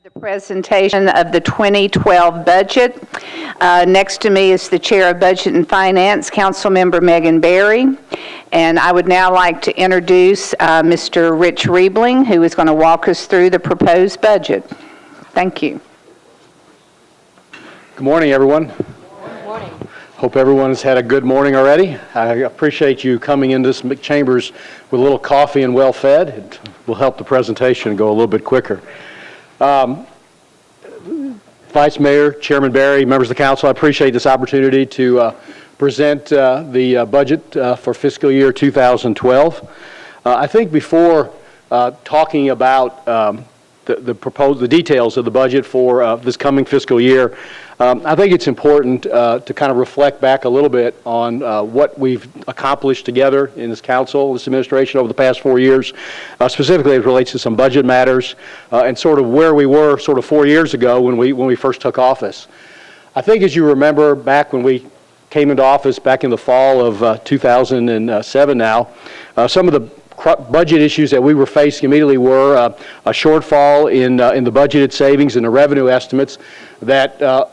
The presentation of the 2012 budget. Next to me is the Chair of Budget and Finance, Councilmember Megan Berry. And I would now like to introduce Mr. Rich Riebeling, who is going to walk us through the proposed budget. Thank you. Good morning, everyone. Good morning. Hope everyone has had a good morning already. I appreciate you coming into this chambers with a little coffee and well fed. It will help the presentation go a little bit quicker. Vice Mayor, Chairman Berry, members of the council, I appreciate this opportunity to present the budget for fiscal year 2012. I think before talking about the details of the budget for this coming fiscal year, I think it's important to kind of reflect back a little bit on what we've accomplished together in this council, this administration over the past 4 years, specifically as it relates to some budget matters and sort of where we were sort of 4 years ago when we first took office. I think as you remember back when we came into office back in the fall of 2007 now, some of the budget issues that we were facing immediately were a shortfall in the budgeted savings and the revenue estimates that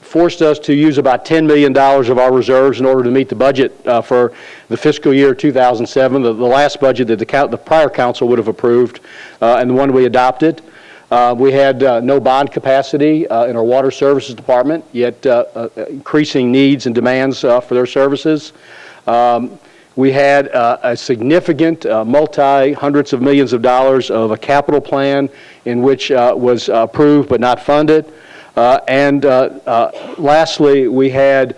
forced us to use about $10 million of our reserves in order to meet the budget for the fiscal year 2007, the last budget that the prior council would have approved and the one we adopted. We had no bond capacity in our water services department, yet increasing needs and demands for their services. We had a significant multi-hundreds of millions of dollars of a capital plan in which was approved but not funded. Lastly, we had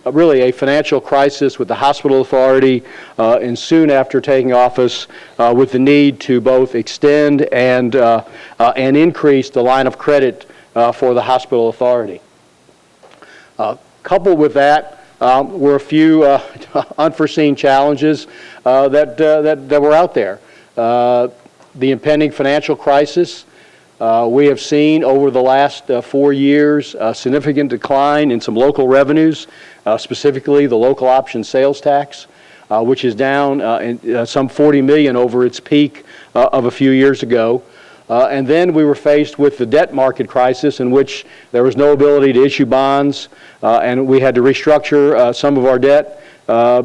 really a financial crisis with the hospital authority and soon after taking office with the need to both extend and increase the line of credit for the hospital authority. Coupled with that were a few unforeseen challenges that were out there. The impending financial crisis. We have seen over the last 4 years a significant decline in some local revenues, specifically the local option sales tax, which is down some $40 million over its peak of a few years ago. And then we were faced with the debt market crisis in which there was no ability to issue bonds, and we had to restructure some of our debt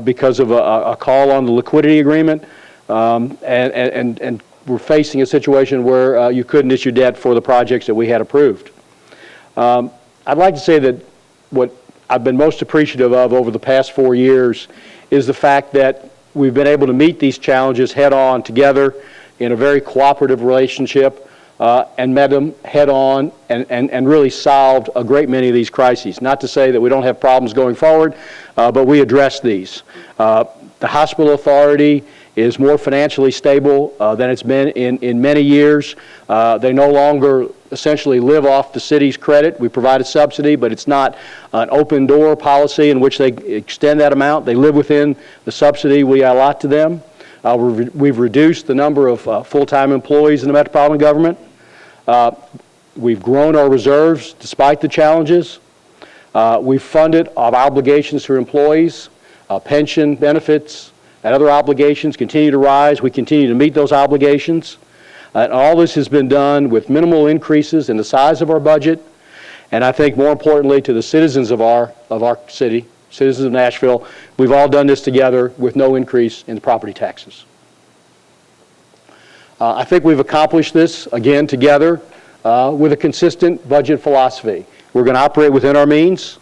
because of a call on the liquidity agreement, and we're facing a situation where you couldn't issue debt for the projects that we had approved. I'd like to say that what I've been most appreciative of over the past 4 years is the fact that we've been able to meet these challenges head on together in a very cooperative relationship and met them head on and really solved a great many of these crises. Not to say that we don't have problems going forward, but we address these. The hospital authority is more financially stable than it's been in many years. They no longer essentially live off the city's credit. We provide a subsidy, but it's not an open door policy in which they extend that amount. They live within the subsidy we allot to them. We've reduced the number of full-time employees in the metropolitan government. We've grown our reserves despite the challenges. We've funded our obligations to employees, pension benefits, and other obligations continue to rise. We continue to meet those obligations. And all this has been done with minimal increases in the size of our budget, and I think more importantly to the citizens of our city, citizens of Nashville, we've all done this together with no increase in property taxes. I think we've accomplished this, again, together with a consistent budget philosophy. We're going to operate within our means.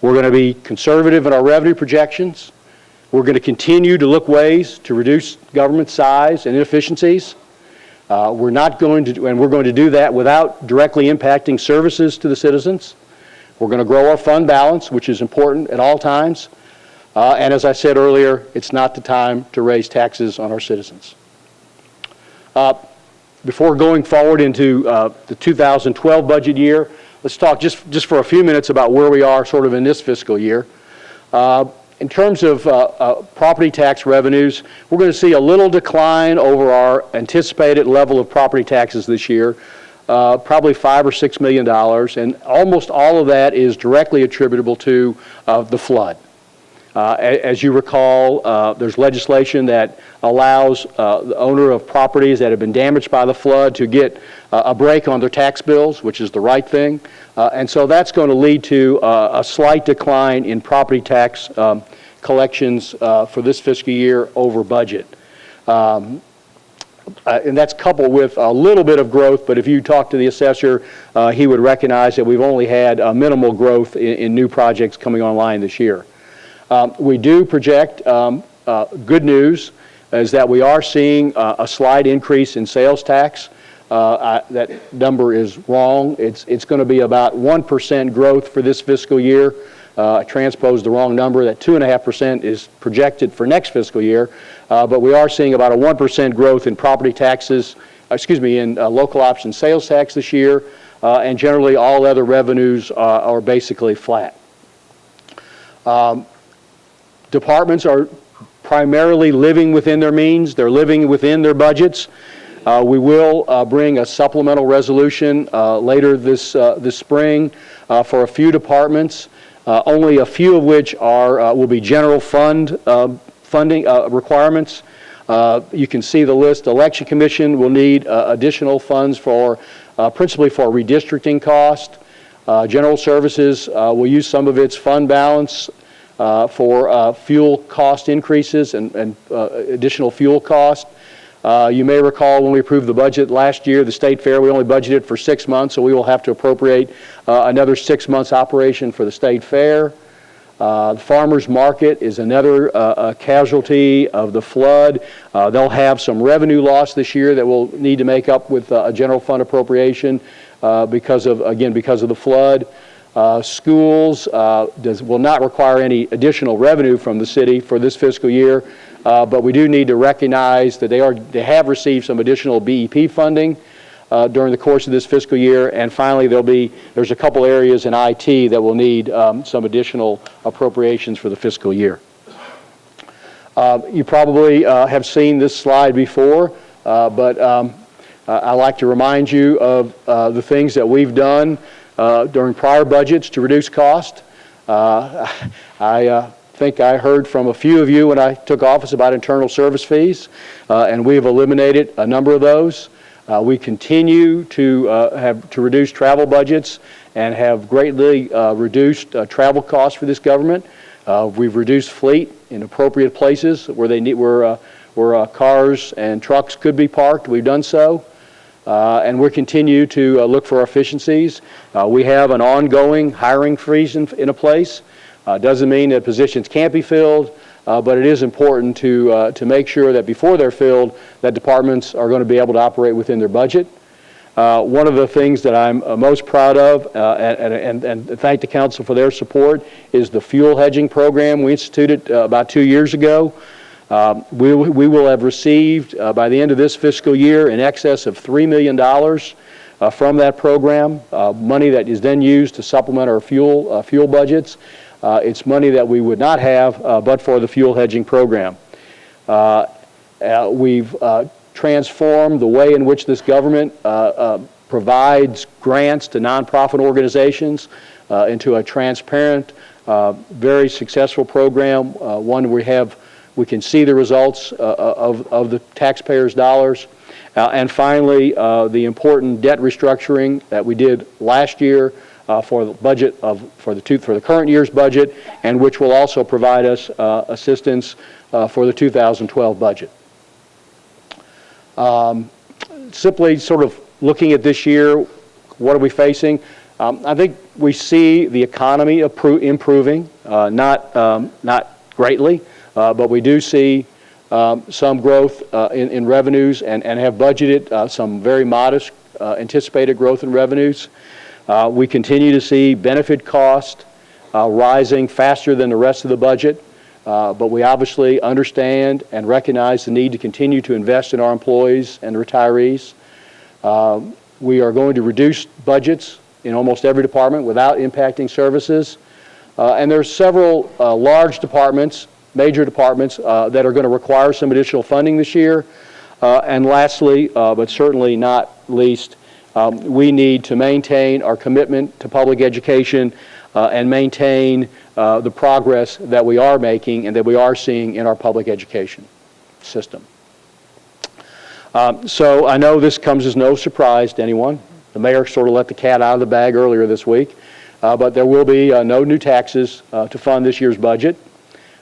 We're going to be conservative in our revenue projections. We're going to continue to look ways to reduce government size and inefficiencies. We're going to do that without directly impacting services to the citizens. We're going to grow our fund balance, which is important at all times. And as I said earlier, it's not the time to raise taxes on our citizens. Before going forward into the 2012 budget year, let's talk just for a few minutes about where we are sort of in this fiscal year. In terms of property tax revenues, we're going to see a little decline over our anticipated level of property taxes this year, probably $5 or $6 million, and almost all of that is directly attributable to the flood. As you recall, there's legislation that allows the owner of properties that have been damaged by the flood to get a break on their tax bills, which is the right thing. And so that's going to lead to a slight decline in property tax collections for this fiscal year over budget. And that's coupled with a little bit of growth, but if you talk to the assessor, he would recognize that we've only had minimal growth in new projects coming online this year. We do project good news is that we are seeing a slight increase in sales tax. That number is wrong. It's going to be about 1% growth for this fiscal year. I transposed the wrong number. That 2.5% is projected for next fiscal year, but we are seeing about a 1% growth in property taxes, in local option sales tax this year, and generally all other revenues are basically flat. Departments are primarily living within their means. They're living within their budgets. We will bring a supplemental resolution later this spring for a few departments, only a few of which will be general fund funding requirements. You can see the list. Election Commission will need additional funds for principally for redistricting cost. General Services will use some of its fund balance for fuel cost increases and additional fuel cost. You may recall when we approved the budget last year, the State Fair, we only budgeted for 6 months, so we will have to appropriate another 6 months operation for the State Fair. The farmers market is another casualty of the flood. They'll have some revenue loss this year that we'll need to make up with a general fund appropriation because of the flood. Schools will not require any additional revenue from the city for this fiscal year, but we do need to recognize that they have received some additional BEP funding during the course of this fiscal year, and finally there's a couple areas in IT that will need some additional appropriations for the fiscal year. You probably have seen this slide before, but I like to remind you of the things that we've done during prior budgets to reduce cost. I think I heard from a few of you when I took office about internal service fees, and we have eliminated a number of those. We continue to reduce travel budgets and have greatly reduced travel costs for this government. We've reduced fleet in appropriate places where cars and trucks could be parked. We've done so. And we'll continue to look for efficiencies. We have an ongoing hiring freeze in a place. Doesn't mean that positions can't be filled, but it is important to make sure that before they're filled, that departments are going to be able to operate within their budget. One of the things that I'm most proud of, and thank the council for their support, is the fuel hedging program we instituted about 2 years ago. We will have received, by the end of this fiscal year, in excess of $3 million from that program, money that is then used to supplement our fuel budgets. It's money that we would not have but for the fuel hedging program. We've transformed the way in which this government provides grants to nonprofit organizations into a transparent, very successful program, one we can see the results of the taxpayers' dollars. And finally, the important debt restructuring that we did last year for the budget for the current year's budget, and which will also provide us assistance for the 2012 budget. Simply sort of looking at this year, what are we facing? I think we see the economy improving, not greatly. But we do see some growth in revenues and have budgeted some very modest anticipated growth in revenues. We continue to see benefit cost rising faster than the rest of the budget, but we obviously understand and recognize the need to continue to invest in our employees and retirees. We are going to reduce budgets in almost every department without impacting services. And there are several large departments, major departments that are going to require some additional funding this year. And lastly, but certainly not least, we need to maintain our commitment to public education and maintain the progress that we are making and that we are seeing in our public education system. So I know this comes as no surprise to anyone. The mayor sort of let the cat out of the bag earlier this week, but there will be no new taxes to fund this year's budget.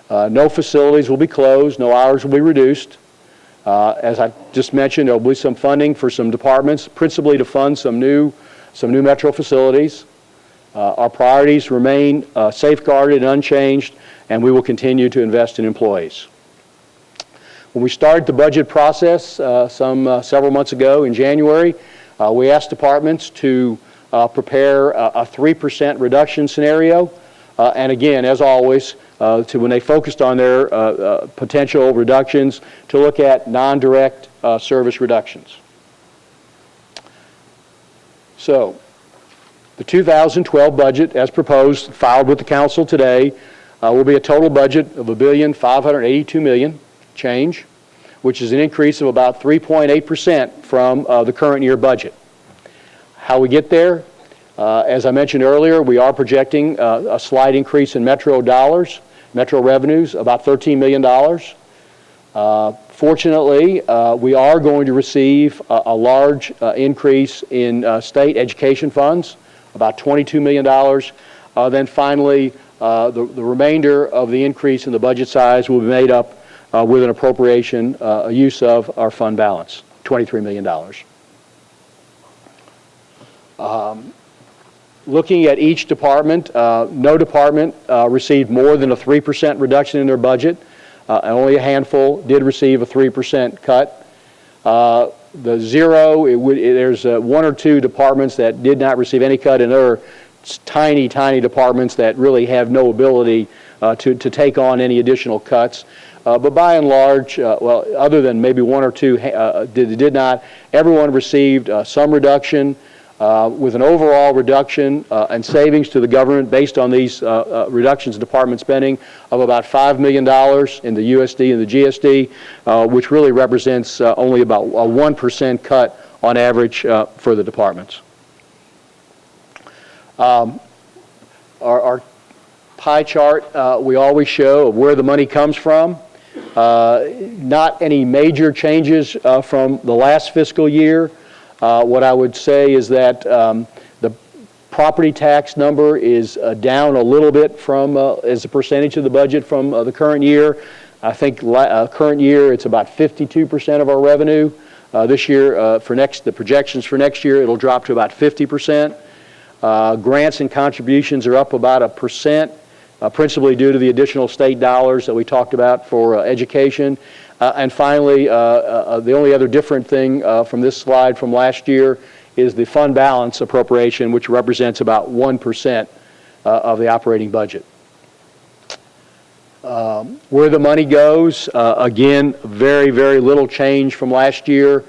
No facilities will be closed, no hours will be reduced. As I just mentioned, there will be some funding for some departments, principally to fund some new metro facilities. Our priorities remain safeguarded and unchanged, and we will continue to invest in employees. When we started the budget process several months ago in January, we asked departments to prepare a 3% reduction scenario, and again, as always, when they focused on their potential reductions, to look at non-direct service reductions. So, the 2012 budget, as proposed, filed with the council today, will be a total budget of $1,582,000,000 change, which is an increase of about 3.8% from the current year budget. How we get there? As I mentioned earlier, we are projecting a slight increase in metro dollars, metro revenues, about $13 million. Fortunately, we are going to receive a large increase in state education funds, about $22 million. Then finally, the remainder of the increase in the budget size will be made up with an appropriation, a use of our fund balance, $23 million. Looking at each department, no department received more than a 3% reduction in their budget. And only a handful did receive a 3% cut. The zero, there's one or two departments that did not receive any cut, and there are tiny, tiny departments that really have no ability to take on any additional cuts. But by and large, well, other than maybe one or two did not, everyone received some reduction, with an overall reduction and savings to the government based on these reductions in department spending of about $5 million in the USD and the GSD, which really represents only about a 1% cut on average for the departments. Our pie chart we always show of where the money comes from. Not any major changes from the last fiscal year. What I would say is that the property tax number is down a little bit from as a percentage of the budget from the current year. I think current year it's about 52% of our revenue. This year, the projections for next year, it'll drop to about 50%. Grants and contributions are up about 1%. Principally due to the additional state dollars that we talked about for education. And finally, the only other different thing from this slide from last year is the fund balance appropriation, which represents about 1% of the operating budget. Where the money goes, again, very, very little change from last year.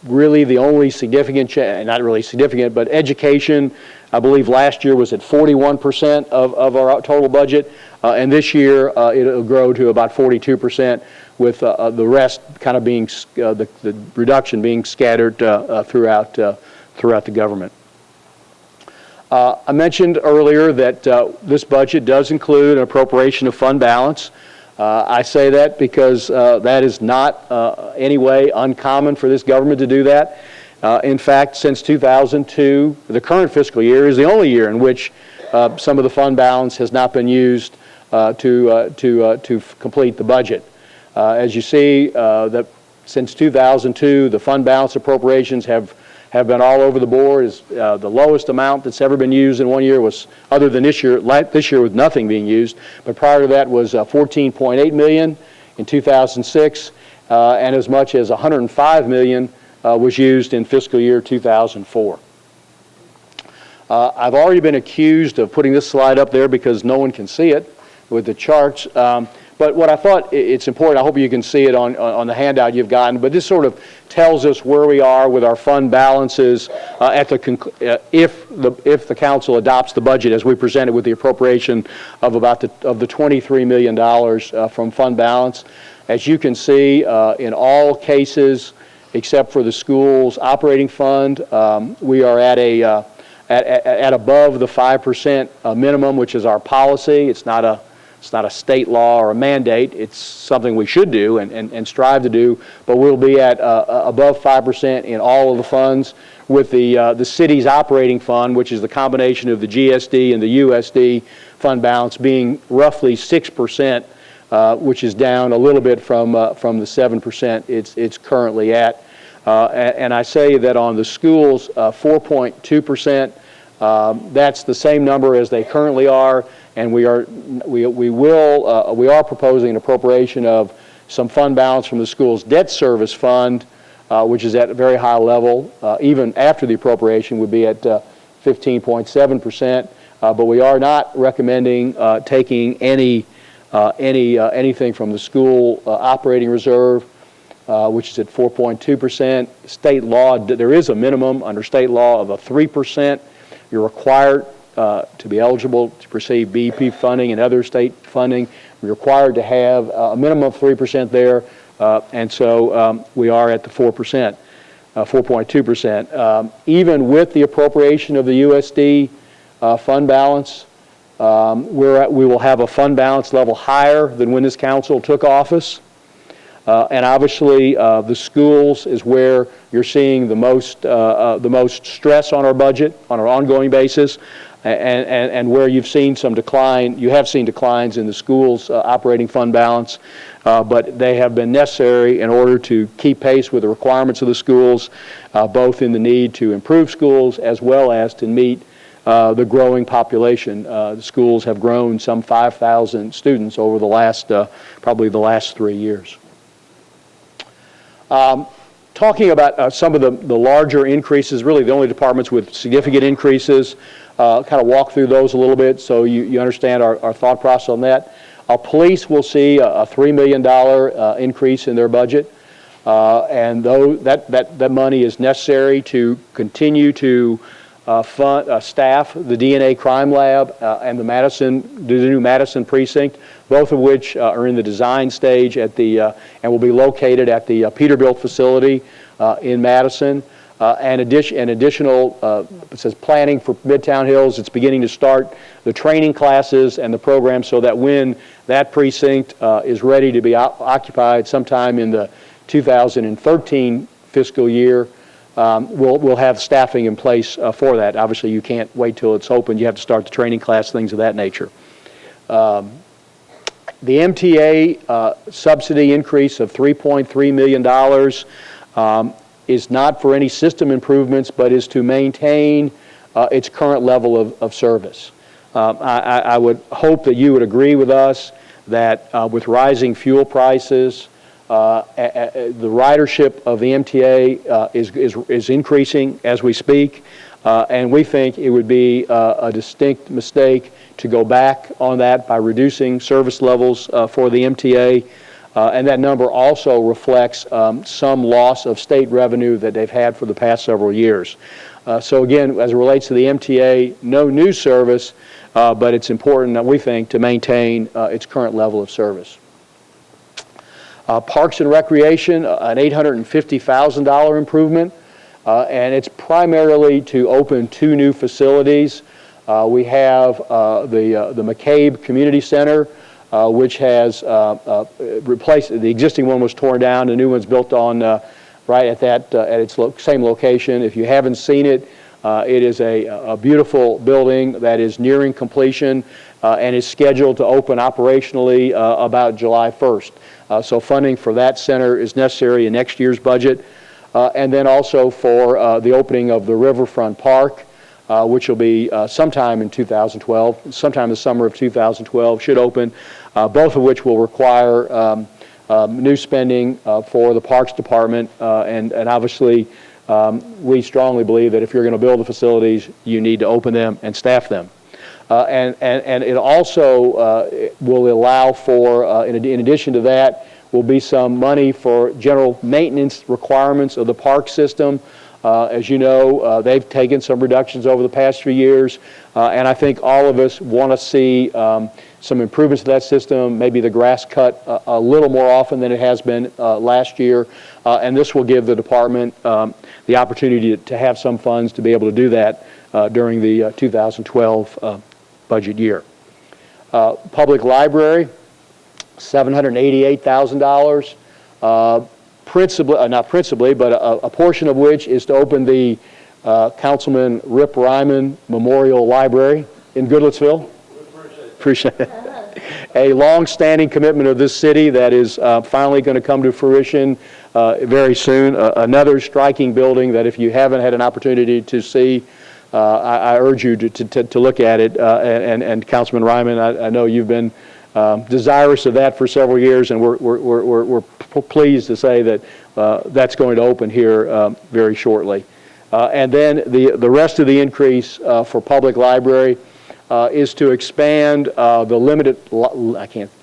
Really the only significant change, not really significant, but education, I believe last year was at 41% of our total budget, and this year it'll grow to about 42%, with the rest kind of being, the reduction being scattered throughout the government. I mentioned earlier that this budget does include an appropriation of fund balance. I say that because that is not any way uncommon for this government to do that. In fact, since 2002, the current fiscal year is the only year in which some of the fund balance has not been used to complete the budget. As you see, that since 2002, the fund balance appropriations have been all over the board. The lowest amount that's ever been used in one year was, other than this year with nothing being used, but prior to that was $14.8 million in 2006, and as much as $105 million was used in fiscal year 2004. I've already been accused of putting this slide up there because no one can see it with the charts. But what I thought it's important, I hope you can see it on the handout you've gotten, but this sort of tells us where we are with our fund balances if the council adopts the budget as we presented, with the appropriation of about the $23 million from fund balance. As you can see, in all cases except for the school's operating fund, we are at at above the 5% minimum, which is our policy. It's not a state law or a mandate. It's something we should do and strive to do, but we'll be at above 5% in all of the funds, with the city's operating fund, which is the combination of the GSD and the USD fund balance, being roughly 6%, which is down a little bit from the 7% it's currently at. And I say that on the schools, 4.2%, that's the same number as they currently are, and we are proposing an appropriation of some fund balance from the school's debt service fund, which is at a very high level. Even after the appropriation would be at 15.7%, but we are not recommending taking anything from the school operating reserve, which is at 4.2%. State law, there is a minimum under state law of a 3%. You're required to be eligible to receive BEP funding and other state funding. You're required to have a minimum of 3% there, and so we are at the 4%, 4.2%. Even with the appropriation of the USD fund balance, we will have a fund balance level higher than when this council took office. And obviously, the schools is where you're seeing the most stress on our budget on an ongoing basis, and where you've seen some decline. You have seen declines in the schools' operating fund balance, but they have been necessary in order to keep pace with the requirements of the schools, both in the need to improve schools as well as to meet the growing population. The schools have grown some 5,000 students over the last, probably the last 3 years. Talking about some of the larger increases, really the only departments with significant increases, kind of walk through those a little bit so you understand our thought process on that. Police will see a $3 million increase in their budget, and though that money is necessary to continue to staff the DNA crime lab and the new Madison precinct, both of which are in the design stage and will be located at the Peterbilt facility in Madison. And additional, it says planning for Midtown Hills. It's beginning to start the training classes and the program so that when that precinct is ready to be occupied sometime in the 2013 fiscal year, we'll have staffing in place for that. Obviously, you can't wait till it's open. You have to start the training class, things of that nature. The MTA subsidy increase of $3.3 million is not for any system improvements, but is to maintain its current level of service. I would hope that you would agree with us that with rising fuel prices, the ridership of the MTA is increasing as we speak, and we think it would be a distinct mistake to go back on that by reducing service levels for the MTA, and that number also reflects some loss of state revenue that they've had for the past several years. So again, as it relates to the MTA, no new service, but it's important that we think to maintain its current level of service. Parks and Recreation, an $850,000 improvement, and it's primarily to open 2 new facilities. We have the McCabe Community Center, which has replaced, the existing one was torn down, the new one's built on right at its same location. If you haven't seen it, it is a beautiful building that is nearing completion and is scheduled to open operationally about July 1st. So funding for that center is necessary in next year's budget. And then also for the opening of the Riverfront Park, which will be sometime in 2012, sometime the summer of 2012 should open, both of which will require new spending for the Parks Department, and obviously we strongly believe that if you're going to build the facilities, you need to open them and staff them. And it also will allow for, in addition to that, will be some money for general maintenance requirements of the park system. As you know, they've taken some reductions over the past few years, and I think all of us want to see some improvements to that system, maybe the grass cut a little more often than it has been last year, and this will give the department the opportunity to have some funds to be able to do that during the 2012 budget year. Public library, $788,000, not principally, but a portion of which is to open the Councilman Rip Ryman Memorial Library in Goodlettsville. Appreciate it. A long-standing commitment of this city that is finally going to come to fruition very soon. Another striking building that if you haven't had an opportunity to see, I urge you to look at it. And Councilman Ryman, I know you've been desirous of that for several years, and we're pleased to say that that's going to open here very shortly. And then the rest of the increase for public library is to expand the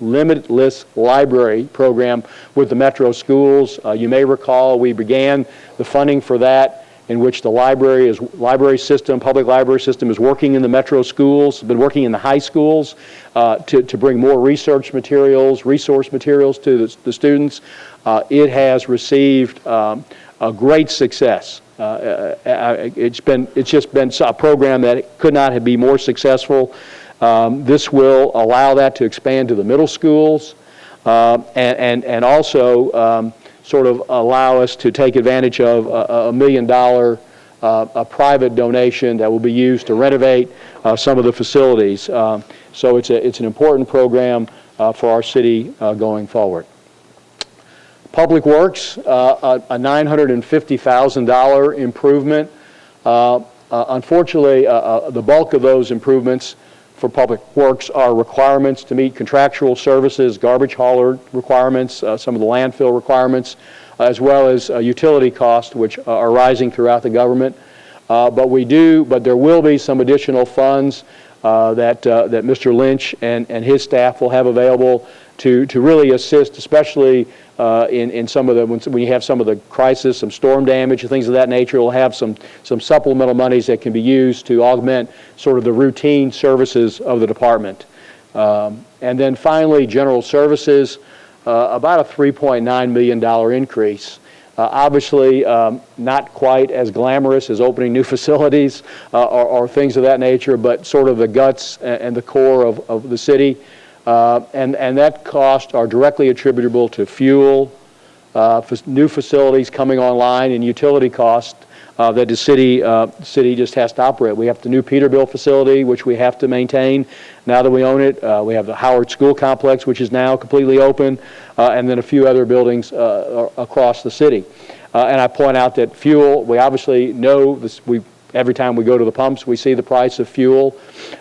limitless library program with the metro schools. You may recall we began the funding for that, in which the public library system is working in the metro schools, been working in the high schools to bring more resource materials to the students. It has received a great success. It's just been a program that could not be more successful. This will allow that to expand to the middle schools and also sort of allow us to take advantage of a $1 million private donation that will be used to renovate some of the facilities. So it's an important program for our city going forward. Public Works, a $950,000 improvement. Unfortunately, the bulk of those improvements for Public Works are requirements to meet contractual services, garbage hauler requirements, some of the landfill requirements, as well as utility costs, which are rising throughout the government. But there will be some additional funds that Mr. Lynch and his staff will have available to really assist, especially in some of when you have some of the crisis, some storm damage and things of that nature. We'll have some supplemental monies that can be used to augment sort of the routine services of the department. And then finally, general services, about a $3.9 million increase. Obviously, not quite as glamorous as opening new facilities or things of that nature, but sort of the guts and the core of the city. And that cost are directly attributable to fuel, new facilities coming online, and utility costs that the city just has to operate. We have the new Peterbilt facility, which we have to maintain now that we own it. We have the Howard School Complex, which is now completely open, and then a few other buildings across the city. And I point out that fuel, we obviously know this. Every time we go to the pumps, we see the price of fuel.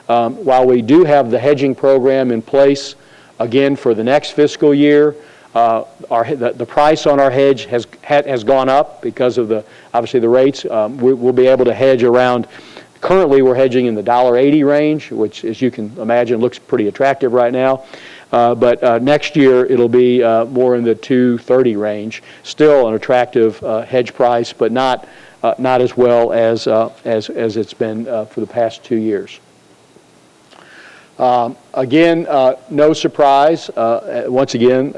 While we do have the hedging program in place, again, for the next fiscal year, the price on our hedge has gone up because of obviously the rates. We'll be able to hedge around, currently we're hedging in the $1.80 range, which, as you can imagine, looks pretty attractive right now. But next year, it'll be more in the $2.30 range. Still an attractive hedge price, but not as well as it's been for the past 2 years. Again, no surprise. Once again,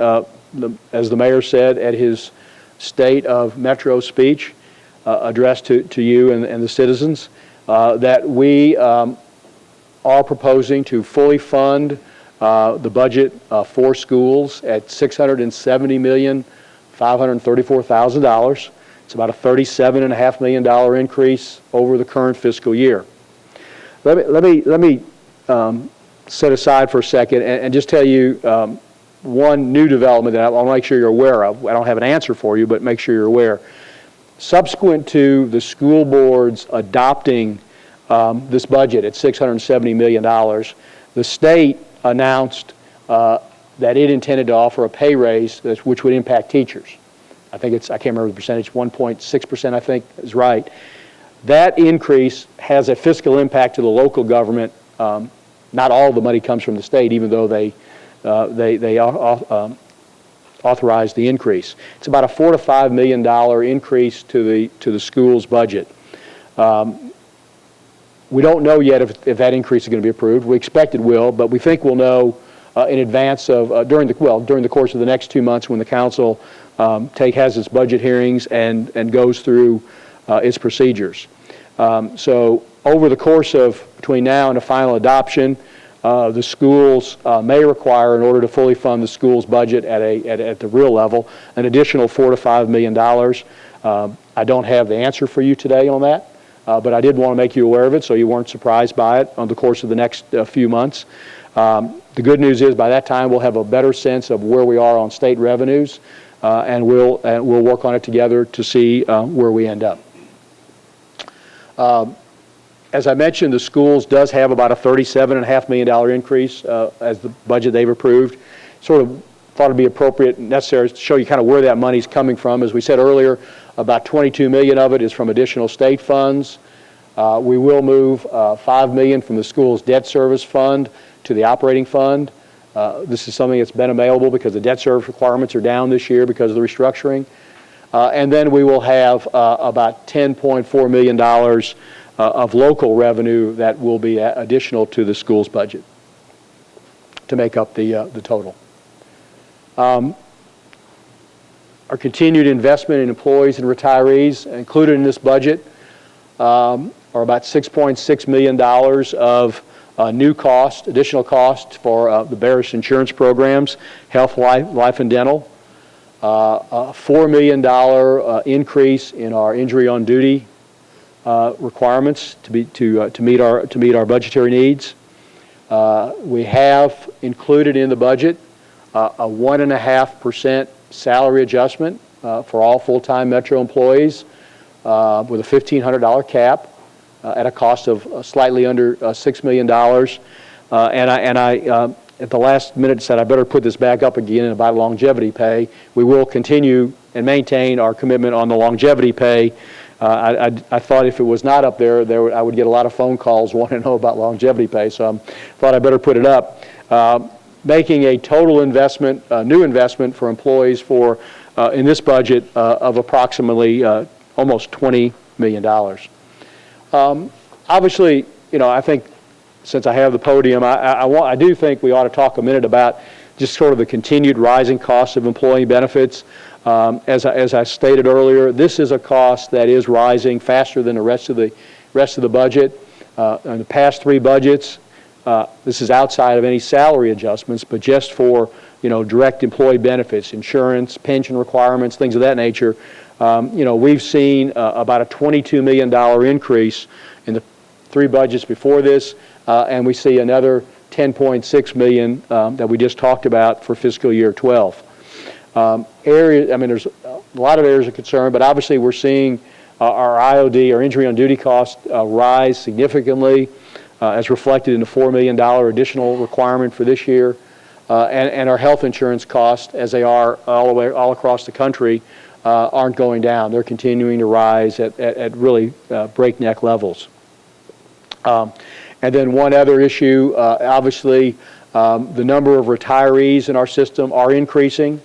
as the mayor said at his State of Metro speech addressed to you and the citizens, that we are proposing to fully fund the budget for schools at $670,534,000. It's about a $37.5 million increase over the current fiscal year. Let me set aside for a second and just tell you one new development that I want to make sure you're aware of. I don't have an answer for you, but make sure you're aware. Subsequent to the school boards adopting this budget at $670 million, the state announced that it intended to offer a pay raise which would impact teachers. I can't remember the percentage, 1.6% I think is right. That increase has a fiscal impact to the local government. Not all the money comes from the state, even though they authorized the increase. It's about a $4 to $5 million increase to the school's budget. We don't know yet if that increase is going to be approved. We expect it will, but we think we'll know in advance of, during the course of the next 2 months when the council has its budget hearings and goes through its procedures. So over the course of between now and a final adoption, the schools may require, in order to fully fund the school's budget at the real level, an additional $4 to $5 million. I don't have the answer for you today on that, but I did want to make you aware of it so you weren't surprised by it on the course of the next few months. The good news is by that time we'll have a better sense of where we are on state revenues, and we'll work on it together to see where we end up. As I mentioned, the schools does have about a $37.5 million increase as the budget they've approved. Sort of thought it'd be appropriate and necessary to show you kind of where that money's coming from. As we said earlier, about $22 million of it is from additional state funds. We will move $5 million from the school's debt service fund to the operating fund. This is something that's been available because the debt service requirements are down this year because of the restructuring. And then we will have about $10.4 million of local revenue that will be additional to the school's budget to make up the total. Our continued investment in employees and retirees included in this budget are about $6.6 million of new cost, additional cost for the various insurance programs, health, life, and dental. A $4 million increase in our injury on duty requirements to meet our budgetary needs. We have included in the budget a 1.5% salary adjustment for all full-time Metro employees with a $1,500 cap at a cost of slightly under $6 million. And I at the last minute said I better put this back up again about longevity pay. We will continue and maintain our commitment on the longevity pay. I thought if it was not up there, I would get a lot of phone calls wanting to know about longevity pay, so I thought I better put it up. Making a total investment, new investment for employees in this budget of approximately almost $20 million. Obviously, I think since I have the podium, I do think we ought to talk a minute about just sort of the continued rising costs of employee benefits. As I stated earlier, this is a cost that is rising faster than the rest of the budget. In the past 3 budgets, this is outside of any salary adjustments, but just for direct employee benefits, insurance, pension requirements, things of that nature. We've seen about a $22 million increase in the 3 budgets before this, and we see another $10.6 million that we just talked about for fiscal year 12. There's a lot of areas of concern, but obviously we're seeing our IOD, our injury on duty costs, rise significantly, as reflected in the $4 million additional requirement for this year, and our health insurance costs, as they are all across the country, aren't going down. They're continuing to rise at really breakneck levels. And then one other issue, obviously, the number of retirees in our system are increasing.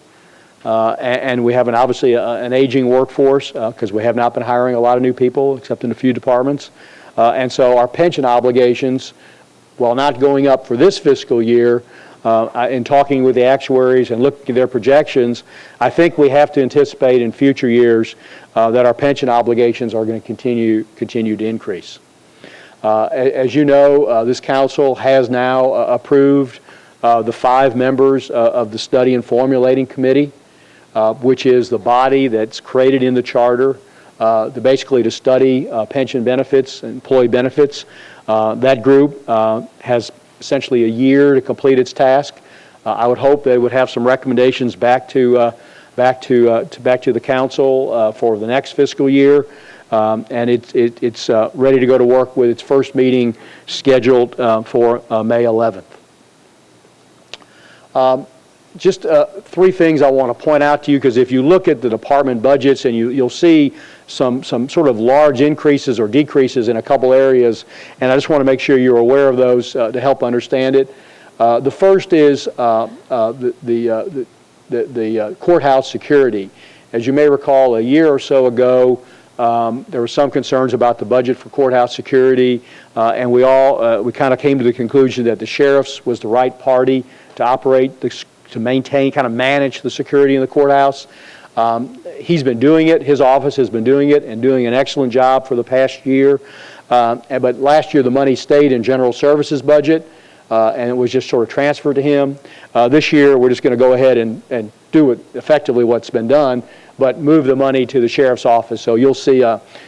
And we have obviously an aging workforce because we have not been hiring a lot of new people except in a few departments. And so our pension obligations, while not going up for this fiscal year, in talking with the actuaries and looking at their projections, I think we have to anticipate in future years that our pension obligations are going to continue to increase. As you know, this council has now approved the 5 members of the Study and Formulating Committee, which is the body that's created in the charter basically to study pension benefits and employee benefits. That group has essentially a year to complete its task. I would hope they would have some recommendations back to the council for the next fiscal year. And it's ready to go to work with its first meeting scheduled for May 11th. Just 3 things I want to point out to you, because if you look at the department budgets and you'll see some sort of large increases or decreases in a couple areas, and I just want to make sure you're aware of those to help understand it. The first is the courthouse security. As you may recall, a year or so ago, There were some concerns about the budget for courthouse security, and we kind of came to the conclusion that the sheriff's was the right party to operate, to maintain, kind of manage the security in the courthouse. He's been doing it. His office has been doing it and doing an excellent job for the past year. But last year the money stayed in general services budget, and it was just sort of transferred to him. This year we're just going to go ahead and do it effectively what's been done, but move the money to the sheriff's office. So you'll see,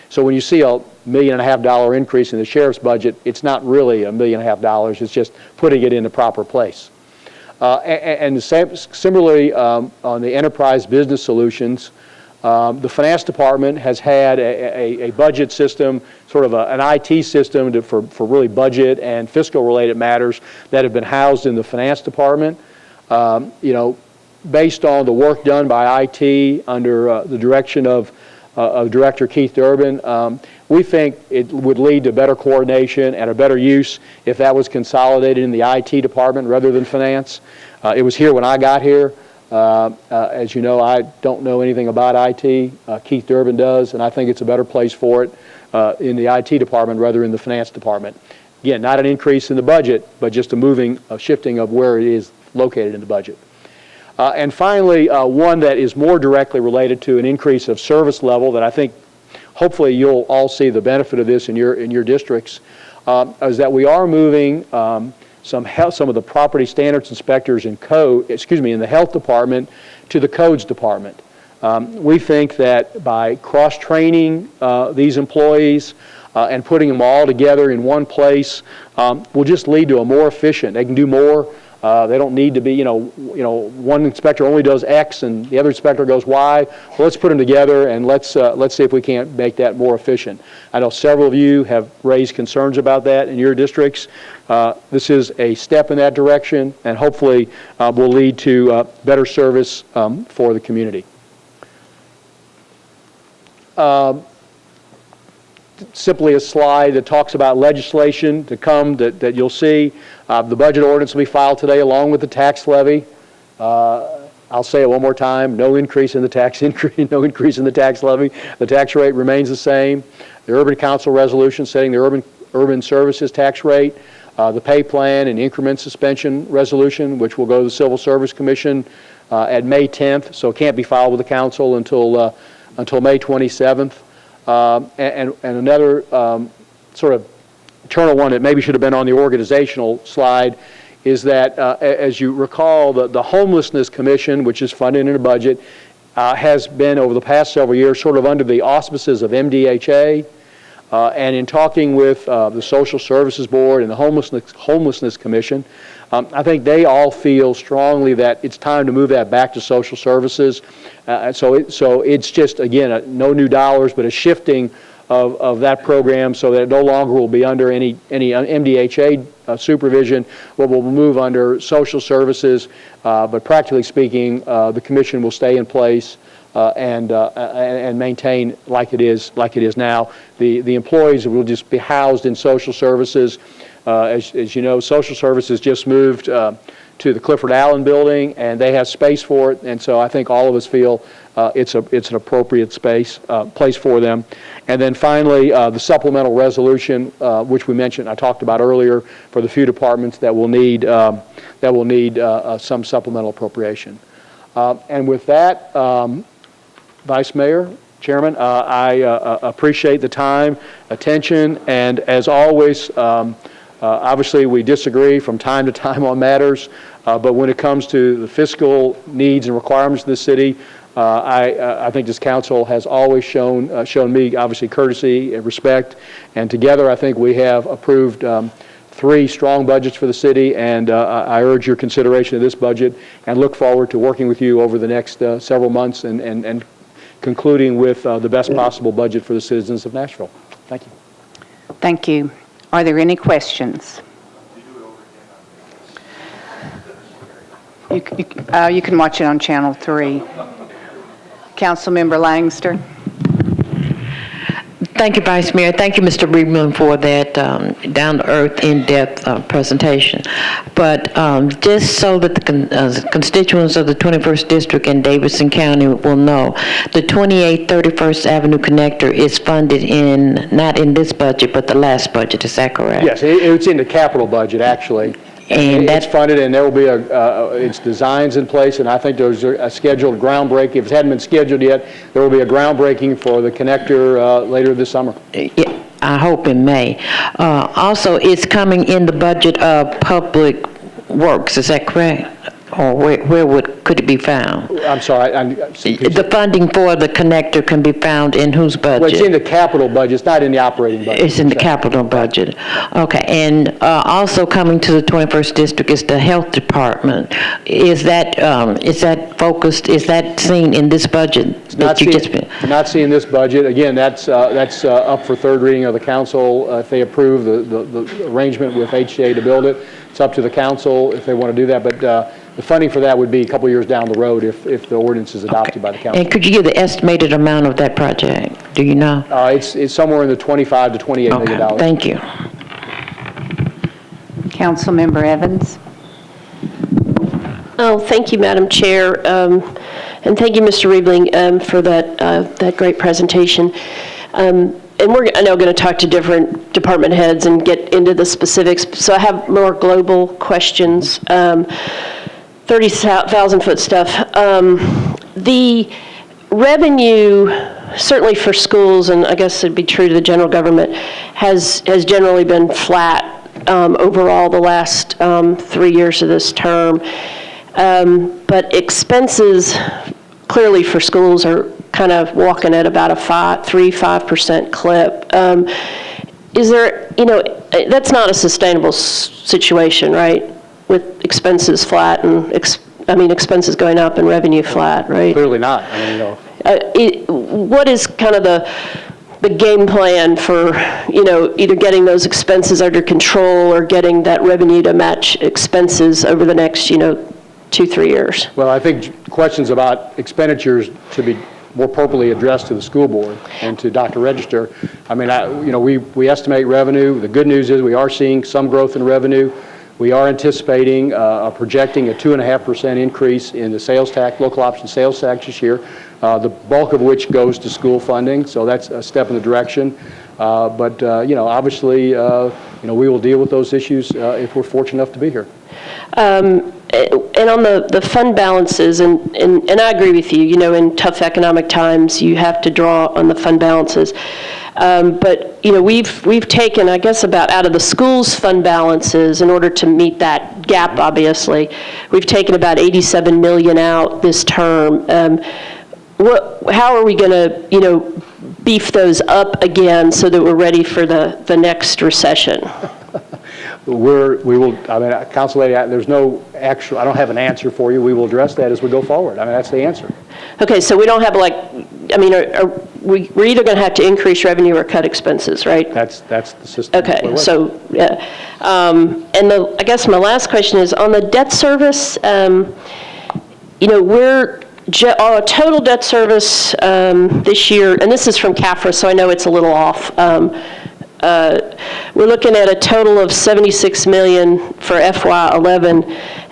so when you see $1.5 million increase in the sheriff's budget, it's not really $1.5 million. It's just putting it in the proper place. And similarly, on the enterprise business solutions, the finance department has had a budget system, sort of an IT system for really budget and fiscal related matters that have been housed in the finance department. Based on the work done by IT under the direction of Director Keith Durbin, we think it would lead to better coordination and a better use if that was consolidated in the IT department rather than finance. It was here when I got here. As you know, I don't know anything about IT. Keith Durbin does, and I think it's a better place for it in the IT department rather than the finance department. Again, not an increase in the budget, but just a shifting of where it is located in the budget. And finally, one that is more directly related to an increase of service level that I think hopefully you'll all see the benefit of this in your districts, is that we are moving some of the property standards inspectors in the health department to the codes department. We think that by cross-training these employees and putting them all together in one place will just lead to a more efficient. They can do more. They don't need to be, one inspector only does X and the other inspector goes Y. Well, let's put them together and let's see if we can't make that more efficient. I know several of you have raised concerns about that in your districts. This is a step in that direction and hopefully will lead to better service for the community. Simply a slide that talks about legislation to come that you'll see. The budget ordinance will be filed today along with the tax levy. I'll say it one more time, no increase in the tax no increase in the tax levy. The tax rate remains the same. The Urban Council resolution setting the urban services tax rate, the pay plan and increment suspension resolution, which will go to the Civil Service Commission at May 10th, so it can't be filed with the council until May 27th. And another sort of internal one that maybe should have been on the organizational slide is that, as you recall, the Homelessness Commission, which is funded in the budget, has been over the past several years sort of under the auspices of MDHA. And in talking with the Social Services Board and the Homelessness Commission, I think they all feel strongly that it's time to move that back to social services. So it's just, again, no new dollars, but a shifting of that program so that it no longer will be under any MDHA supervision, but will move under social services. But practically speaking, the commission will stay in place and maintain like it is now. The employees will just be housed in social services. As you know, social services just moved to the Clifford Allen building, and they have space for it. And so I think all of us feel it's an appropriate place for them. And then finally, the supplemental resolution, which we mentioned, I talked about earlier, for the few departments that will need some supplemental appropriation. And with that, Vice Mayor, Chairman, I appreciate the time, attention, and as always, obviously we disagree from time to time on matters, but when it comes to the fiscal needs and requirements of the city, I think this council has always shown me, obviously, courtesy and respect, and together I think we have approved 3 strong budgets for the city, and I urge your consideration of this budget and look forward to working with you over the next several months and concluding with the best possible budget for the citizens of Nashville. Thank you. Thank you. Are there any questions? You can watch it on Channel 3. Councilmember Langster. Thank you, Vice Mayor. Thank you, Mr. Riebeling, for that down-to-earth, in-depth presentation. But just so that the constituents of the 21st District in Davidson County will know, the 28th 31st Avenue Connector is funded not in this budget, but the last budget. Is that correct? Yes, it's in the capital budget, actually. And it's funded, and there will be its designs in place, and I think there's a scheduled groundbreaking. If it hadn't been scheduled yet, there will be a groundbreaking for the connector later this summer. Yeah, I hope in May. Also, it's coming in the budget of Public Works. Is that correct? Or where could it be found? I'm sorry. The funding for the connector can be found in whose budget? Well, it's in the capital budget. It's not in the operating budget. It's in the capital budget. Okay. And also coming to the 21st District is the Health Department. Is that focused? Is that seen in this budget? Not seeing this budget. Again, that's up for third reading of the council if they approve the arrangement with HCA to build it. It's up to the council if they want to do that, but the funding for that would be a couple years down the road if the ordinance is adopted by the council. And could you give the estimated amount of that project? Do you know? It's somewhere in the $25 to $28 million. Thank you. Councilmember Evans. Oh, thank you, Madam Chair, and thank you, Mr. Riebeling, for that great presentation. And we're, I know, going to talk to different department heads and get into the specifics. So I have more global questions. 30,000-foot stuff. The revenue, certainly for schools, and I guess it'd be true to the general government, has generally been flat overall the last 3 years of this term. But expenses, clearly for schools, are kind of walking at about a 3-5% clip. Is there, that's not a sustainable situation, right? With expenses flat and, expenses going up and revenue flat, right? Clearly not. What is kind of the game plan for, either getting those expenses under control or getting that revenue to match expenses over the next, 2-3 years? Well, I think questions about expenditures should be more appropriately addressed to the school board and to Dr. Register. We estimate revenue. The good news is we are seeing some growth in revenue. We are anticipating, projecting a 2.5% increase in the sales tax, local option sales tax this year, the bulk of which goes to school funding. So that's a step in the direction. Obviously, we will deal with those issues if we're fortunate enough to be here. And on the fund balances, and I agree with you, in tough economic times, you have to draw on the fund balances. But, we've taken, I guess, about out of the school's fund balances in order to meet that gap, obviously. We've taken about $87 million out this term. How are we going to, beef those up again so that we're ready for the next recession? Council Lady, there's no actual, I don't have an answer for you. We will address that as we go forward. That's the answer. Okay, so we don't have we're either going to have to increase revenue or cut expenses, right? That's the system. Okay, so, yeah. And I guess my last question is, on the debt service, our total debt service this year, and this is from CAFRA, so I know it's a little off, we're looking at a total of $76 million for FY11,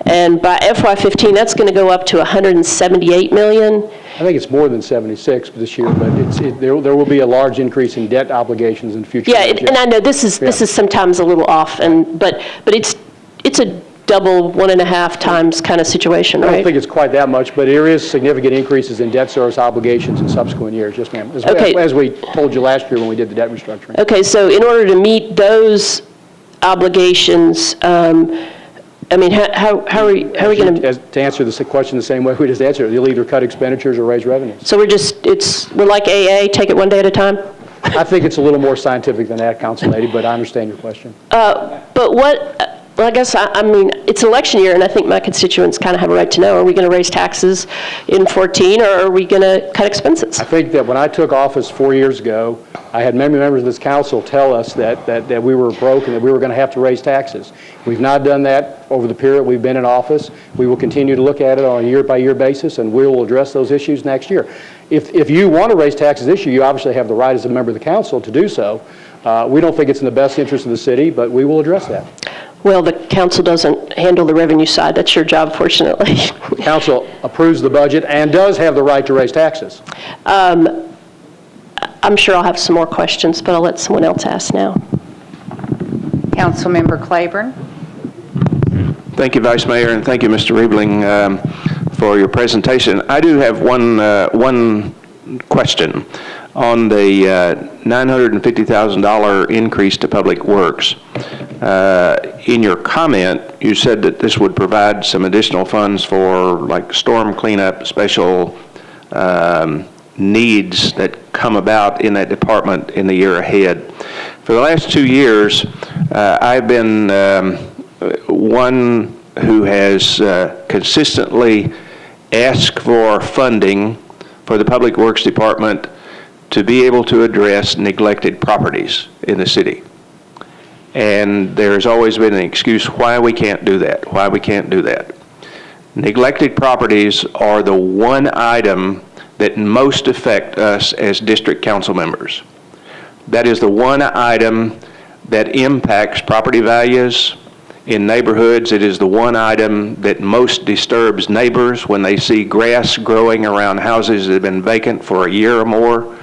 and by FY15, that's going to go up to $178 million. I think it's more than 76 this year, but there will be a large increase in debt obligations in future years. And I know this is sometimes a little off, but it's a double 1.5 times kind of situation, right? I don't think it's quite that much, but there is significant increases in debt service obligations in subsequent years. Yes, ma'am. As we told you last year when we did the debt restructuring. Okay, so in order to meet those obligations, how are we going to... To answer the question the same way we just answered, you'll either cut expenditures or raise revenues. So we're like AA, take it one day at a time? I think it's a little more scientific than that, Council Lady, but I understand your question. But what... Well, I guess, I mean, it's election year, and I think my constituents kind of have a right to know, are we going to raise taxes in 14, or are we going to cut expenses? I think that when I took office 4 years ago, I had many members of this council tell us that we were broke and that we were going to have to raise taxes. We've not done that over the period we've been in office. We will continue to look at it on a year-by-year basis, and we will address those issues next year. If you want to raise taxes this year, you obviously have the right as a member of the council to do so. We don't think it's in the best interest of the city, but we will address that. Well, the council doesn't handle the revenue side. That's your job, fortunately. Council approves the budget and does have the right to raise taxes. I'm sure I'll have some more questions, but I'll let someone else ask now. Councilmember Claiborne. Thank you, Vice Mayor, and thank you, Mr. Riebeling, for your presentation. I do have one question on the $950,000 increase to Public Works. In your comment, you said that this would provide some additional funds for like storm cleanup, special needs that come about in that department in the year ahead. For the last 2 years, I've been one who has consistently asked for funding for the Public Works Department to be able to address neglected properties in the city. And there's always been an excuse why we can't do that, why we can't do that. Neglected properties are the one item that most affect us as district council members. That is the one item that impacts property values in neighborhoods. It is the one item that most disturbs neighbors when they see grass growing around houses that have been vacant for a year or more.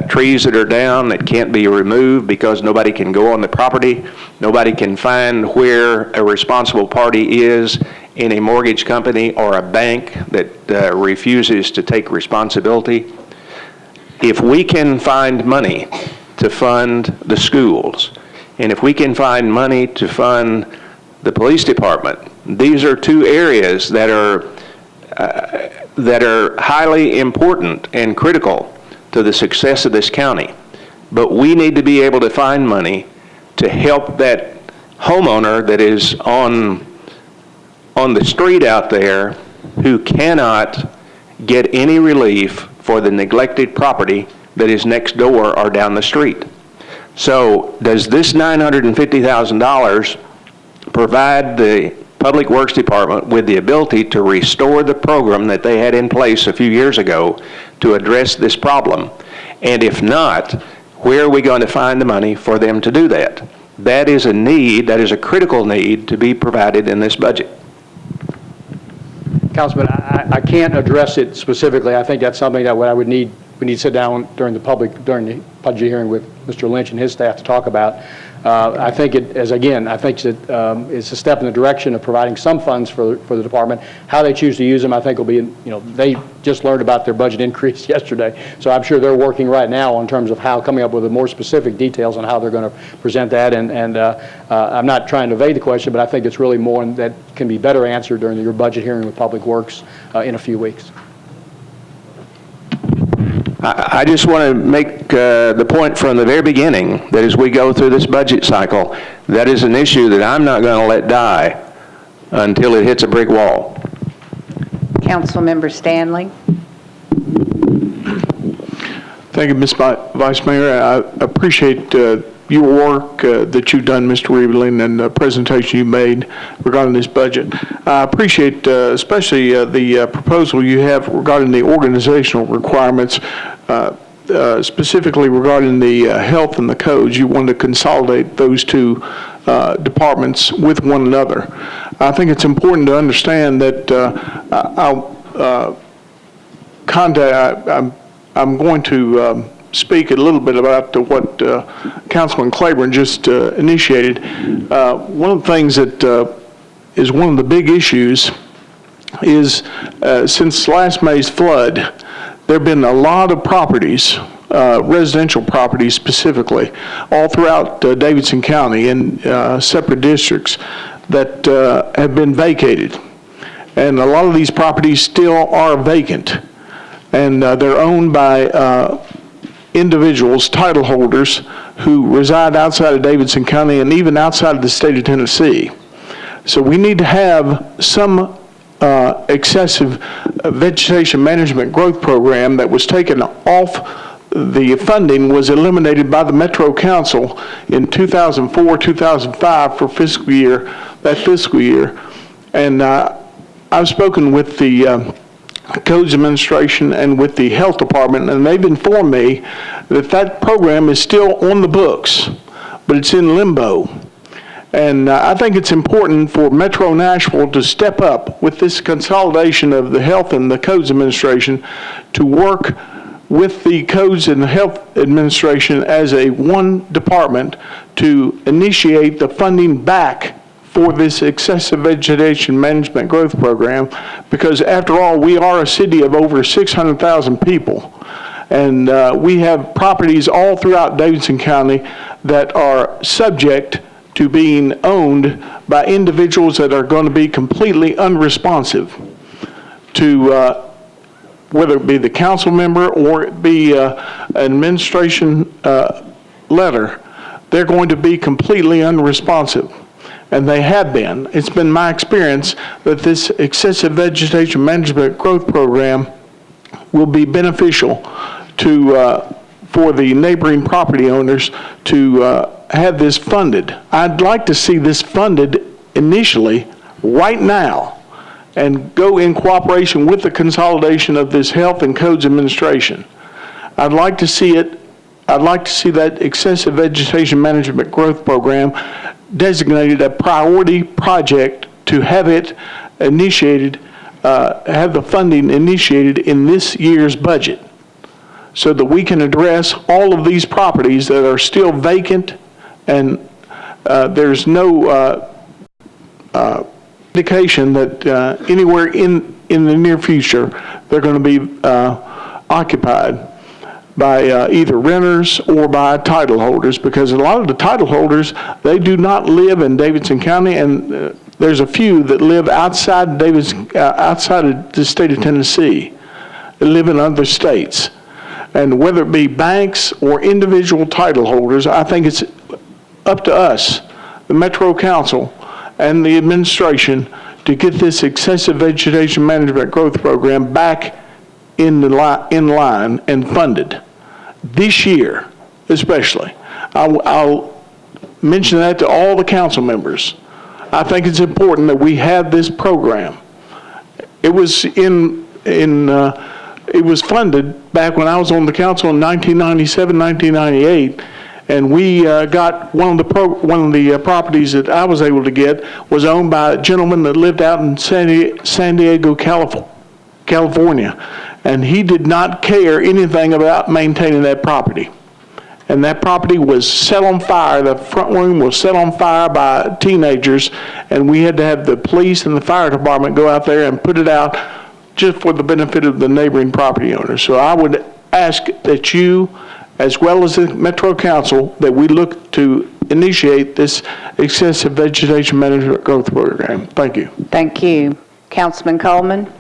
Trees that are down that can't be removed because nobody can go on the property. Nobody can find where a responsible party is in a mortgage company or a bank that refuses to take responsibility. If we can find money to fund the schools, and if we can find money to fund the police department, these are two areas that are highly important and critical to the success of this county. But we need to be able to find money to help that homeowner that is on the street out there who cannot get any relief for the neglected property that is next door or down the street. So does this $950,000 provide the Public Works Department with the ability to restore the program that they had in place a few years ago to address this problem? And if not, where are we going to find the money for them to do that? That is a need, that is a critical need to be provided in this budget. Councilman, I can't address it specifically. I think that's something that we need to sit down during the budget hearing with Mr. Lynch and his staff to talk about. I think it's a step in the direction of providing some funds for the department. How they choose to use them, I think will be, they just learned about their budget increase yesterday, so I'm sure they're working right now in terms of coming up with the more specific details on how they're going to present that. And I'm not trying to evade the question, but I think it's really more that can be better answered during your budget hearing with Public Works in a few weeks. I just want to make the point from the very beginning that as we go through this budget cycle, that is an issue that I'm not going to let die until it hits a brick wall. Councilmember Stanley. Thank you, Ms. Vice Mayor. I appreciate your work that you've done, Mr. Riebeling, and the presentation you made regarding this budget. I appreciate especially the proposal you have regarding the organizational requirements, specifically regarding the health and the codes. You want to consolidate those two departments with one another. I think it's important to understand that I'm going to speak a little bit about what Councilman Claiborne just initiated. One of the things that is one of the big issues is since last May's flood, there have been a lot of properties, residential properties specifically, all throughout Davidson County in separate districts that have been vacated. And a lot of these properties still are vacant. And they're owned by individuals, title holders, who reside outside of Davidson County and even outside of the state of Tennessee. So we need to have some excessive vegetation management growth program that was taken off. The funding was eliminated by the Metro Council in 2004, 2005 for that fiscal year. And I've spoken with the Codes Administration and with the Health Department, and they've informed me that that program is still on the books, but it's in limbo. And I think it's important for Metro Nashville to step up with this consolidation of the Health and the Codes Administration to work with the Codes and the Health Administration as a one department to initiate the funding back for this excessive vegetation management growth program, because after all, we are a city of over 600,000 people. And we have properties all throughout Davidson County that are subject to being owned by individuals that are going to be completely unresponsive to whether it be the council member or it be an administration letter. They're going to be completely unresponsive, and they have been. It's been my experience that this excessive vegetation management growth program will be beneficial to for the neighboring property owners to have this funded. I'd like to see this funded initially right now and go in cooperation with the consolidation of this Health and Codes Administration. I'd like to see that excessive vegetation management growth program designated a priority project to have it initiated, have the funding initiated in this year's budget, so that we can address all of these properties that are still vacant and there's no indication that anywhere in the near future they're going to be occupied by either renters or by title holders, because a lot of the title holders, they do not live in Davidson County, and there's a few that live outside outside of the state of Tennessee. They live in other states. And whether it be banks or individual title holders, I think it's up to us, the Metro Council and the administration, to get this excessive vegetation management growth program back in line and funded this year, especially. I'll mention that to all the council members. I think it's important that we have this program. It was it was funded back when I was on the council in 1997, 1998, and we got one of the properties that I was able to get was owned by a gentleman that lived out in San Diego, California, and he did not care anything about maintaining that property. And that property was set on fire. The front room was set on fire by teenagers, and we had to have the police and the fire department go out there and put it out just for the benefit of the neighboring property owners. So I would ask that you, as well as the Metro Council, that we look to initiate this excessive vegetation management growth program. Thank you. Thank you. Councilman Coleman?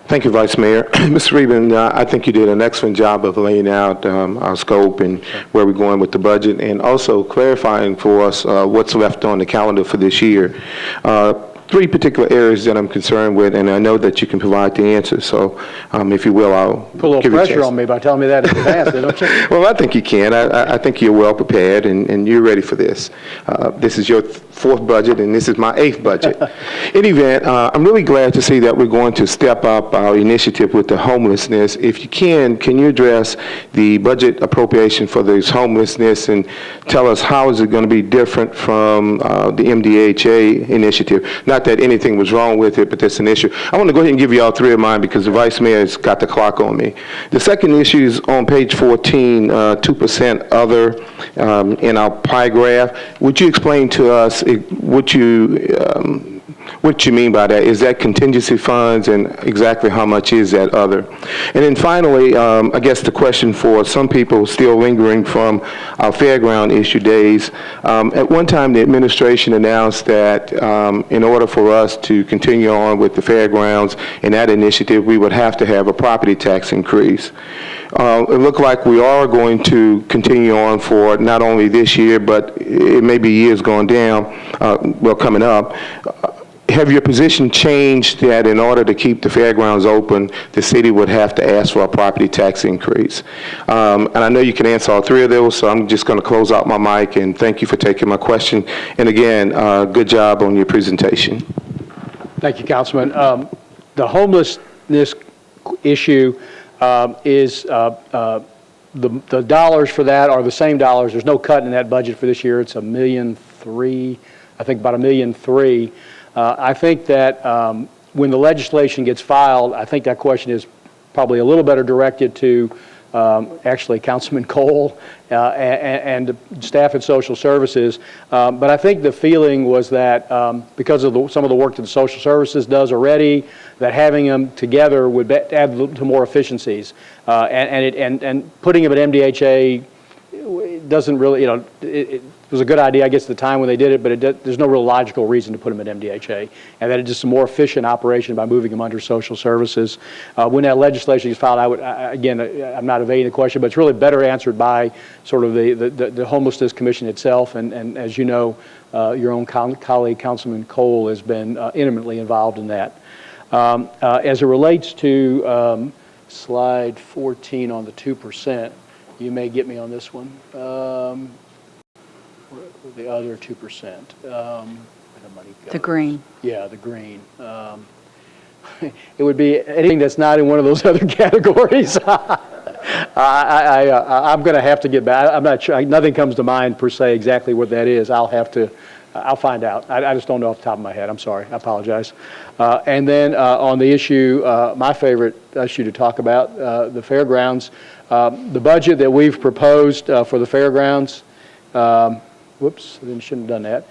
Thank you, Vice Mayor. Mr. Riebeling, I think you did an excellent job of laying out our scope and where we're going with the budget, and also clarifying for us what's left on the calendar for this year. Three particular areas that I'm concerned with, and I know that you can provide the answers. So, if you will, I'll Put a little give you a pressure chance. on me by telling me that in advance, don't you? Well, I think you can. I think you're well prepared, and you're ready for this. This is your fourth budget, and this is my eighth budget. In any event, I'm really glad to see that we're going to step up our initiative with the homelessness. If you can you address the budget appropriation for this homelessness and tell us how is it going to be different from the MDHA initiative? Not that anything was wrong with it, but that's an issue. I want to go ahead and give you all three of mine because the Vice Mayor has got the clock on me. The second issue is on page 14, 2% other in our pie graph. Would you explain to us what what you mean by that. Is that contingency funds, and exactly how much is that other? And then finally, I guess the question for some people still lingering from our fairground issue days, at one time the administration announced that in order for us to continue on with the fairgrounds and that initiative, we would have to have a property tax increase. It looked like we are going to continue on for not only this year, but it may be years going down, coming up. Have your position changed that in order to keep the fairgrounds open, the city would have to ask for a property tax increase? And I know you can answer all three of those, so I'm just going to close out my mic, and thank you for taking my question. And again, good job on your presentation. Thank you, Councilman. The homelessness issue is the dollars for that are the same dollars. There's no cut in that budget for this year. It's $1.3 million, I think about $1.3 million. I think that when the legislation gets filed, I think that question is probably a little better directed to actually Councilman Cole and the staff at Social Services. But I think the feeling was that because of some of the work that the Social Services does already, that having them together would add to more efficiencies. And putting them at MDHA doesn't really, it was a good idea, I guess, at the time when they did it, but there's no real logical reason to put them at MDHA, and that it's just a more efficient operation by moving them under Social Services. When that legislation is filed, I'm not evading the question, but it's really better answered by sort of the Homelessness Commission itself, and as you know, your own colleague, Councilman Cole, has been intimately involved in that. As it relates to slide 14 on the 2%, you may get me on this one. The other 2%. Where'd the money go? The green. Yeah, the green. It would be anything that's not in one of those other categories. I'm going to have to get back. I'm not sure. Nothing comes to mind per se exactly what that is. I'll find out. I just don't know off the top of my head. I'm sorry. I apologize. And then on the issue, my favorite issue to talk about, the fairgrounds, the budget that we've proposed for the fairgrounds, whoops, I shouldn't have done that.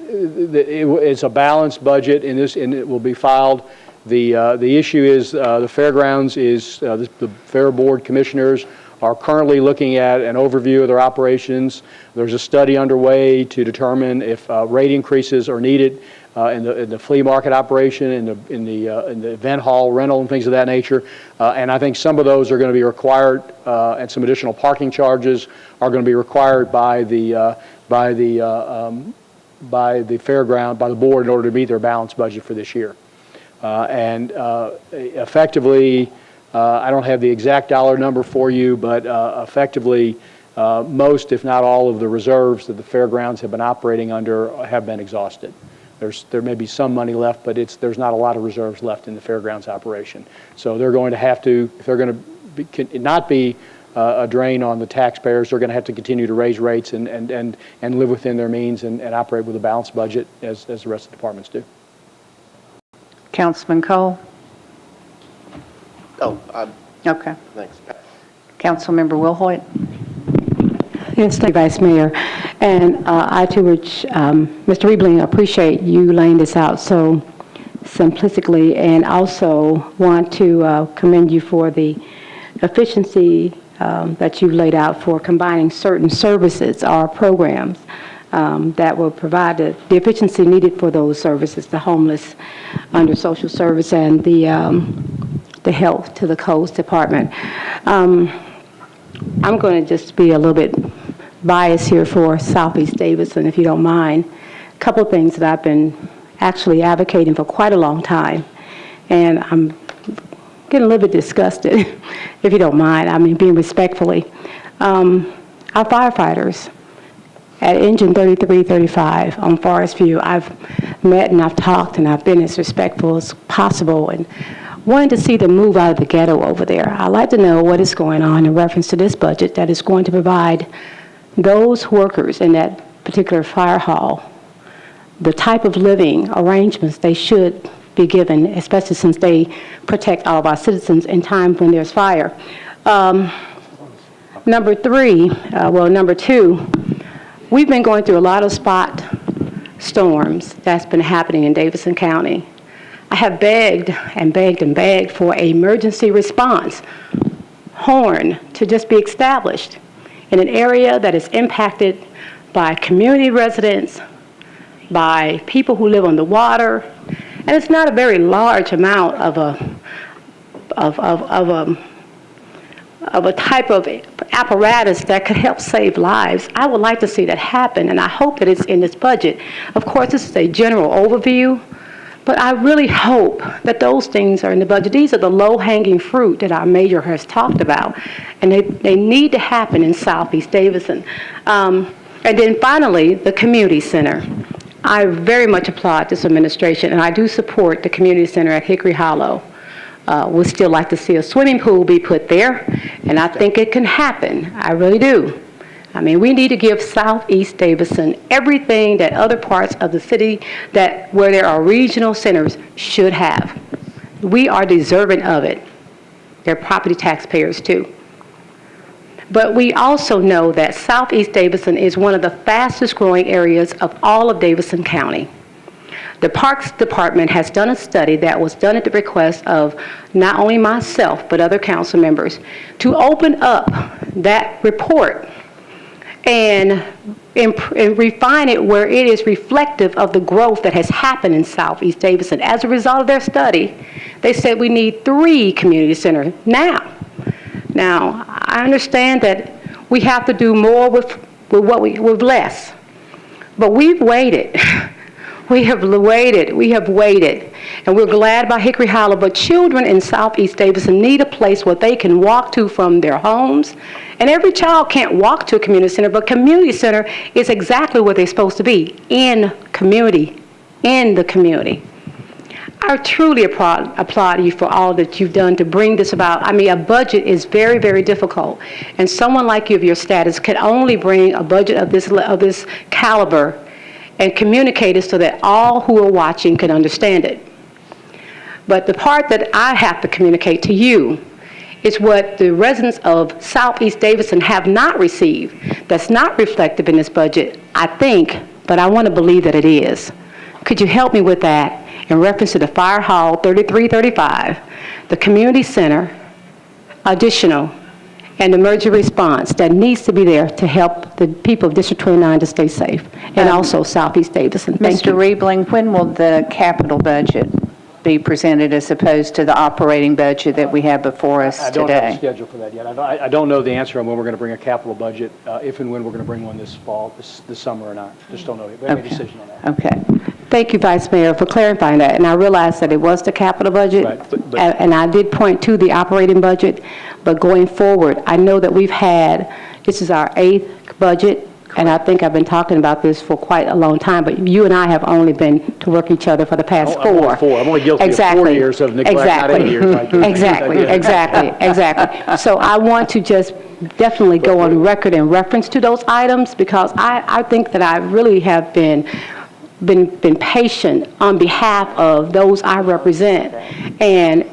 It's a balanced budget in this, and it will be filed. The issue is the fairgrounds is the Fair Board commissioners are currently looking at an overview of their operations. There's a study underway to determine if rate increases are needed in the flea market operation, in the event hall rental and things of that nature. And I think some of those are going to be required, and some additional parking charges are going to be required by the fairground, by the board, in order to meet their balanced budget for this year. Effectively, I don't have the exact dollar number for you, but effectively, most, if not all, of the reserves that the fairgrounds have been operating under have been exhausted. There may be some money left, but there's not a lot of reserves left in the fairgrounds operation. So they're going to have to, if they're going to not be a drain on the taxpayers, they're going to have to continue to raise rates and live within their means and operate with a balanced budget as the rest of the departments do. Councilman Cole? Oh, Okay. thanks. Councilmember Wilhoit? Yes, thank you, Vice Mayor. And I too, Mr. Riebeling, appreciate you laying this out so simplistically, and also want to commend you for the efficiency that you've laid out for combining certain services or programs that will provide the efficiency needed for those services, the homeless under social service and the health to the coast department. I'm going to just be a little bit biased here for Southeast Davidson, if you don't mind. A couple of things that I've been actually advocating for quite a long time, and I'm getting a little bit disgusted, if you don't mind. I mean, being respectfully. Our firefighters at Engine 3335 on Forest View, I've met and I've talked and I've been as respectful as possible and wanting to see them move out of the ghetto over there. I'd like to know what is going on in reference to this budget that is going to provide those workers in that particular fire hall the type of living arrangements they should be given, especially since they protect all of our citizens in times when there's fire. Number two, we've been going through a lot of spot storms that's been happening in Davidson County. I have begged and begged and begged for an emergency response horn to just be established in an area that is impacted by community residents, by people who live on the water, and it's not a very large amount of a type of apparatus that could help save lives. I would like to see that happen, and I hope that it's in this budget. Of course, this is a general overview, but I really hope that those things are in the budget. These are the low-hanging fruit that our mayor has talked about, and they need to happen in Southeast Davidson. And then finally, the community center. I very much applaud this administration, and I do support the community center at Hickory Hollow. Would still like to see a swimming pool be put there, and I think it can happen. I really do. I mean, we need to give Southeast Davidson everything that other parts of the city where there are regional centers should have. We are deserving of it. They're property taxpayers too. But we also know that Southeast Davidson is one of the fastest growing areas of all of Davidson County. The Parks Department has done a study that was done at the request of not only myself, but other council members, to open up that report and refine it where it is reflective of the growth that has happened in Southeast Davidson. As a result of their study, they said we need 3 community centers now. Now, I understand that we have to do more with less, but we've waited. We have waited, and we're glad about Hickory Hollow, but children in Southeast Davidson need a place where they can walk to from their homes, and every child can't walk to a community center, but community center is exactly where they're supposed to be, in the community. I truly applaud you for all that you've done to bring this about. I mean, a budget is very, very difficult, and someone like you of your status can only bring a budget of this caliber and communicate it so that all who are watching can understand it. But the part that I have to communicate to you is what the residents of Southeast Davidson have not received, that's not reflective in this budget, I think, but I want to believe that it is. Could you help me with that in reference to the Fire Hall 3335, the community center, additional, and emergency response that needs to be there to help the people of District 29 to stay safe, and also Southeast Davidson. Thank you. Mr. Riebeling, when will the capital budget be presented as opposed to the operating budget that we have before us I don't have a today? schedule for that yet. I don't know the answer on when we're going to bring a capital budget, if and when we're going to bring one this fall, this summer or not. Just don't know. We have a decision on that. Okay. Thank you, Vice Mayor, for clarifying that. And I realized that it was the capital budget, Right, but and I did point to the operating budget. But going forward, I know that this is our 8th budget, and I think I've been talking about this for quite a long time, but you and I have only been to work each other for the past 4. I'm only 4. I'm only guilty of 4 years of neglect, not 8 years. Exactly. So I want to just definitely go on record in reference to those items, because I think that I really have been patient on behalf of those I represent. And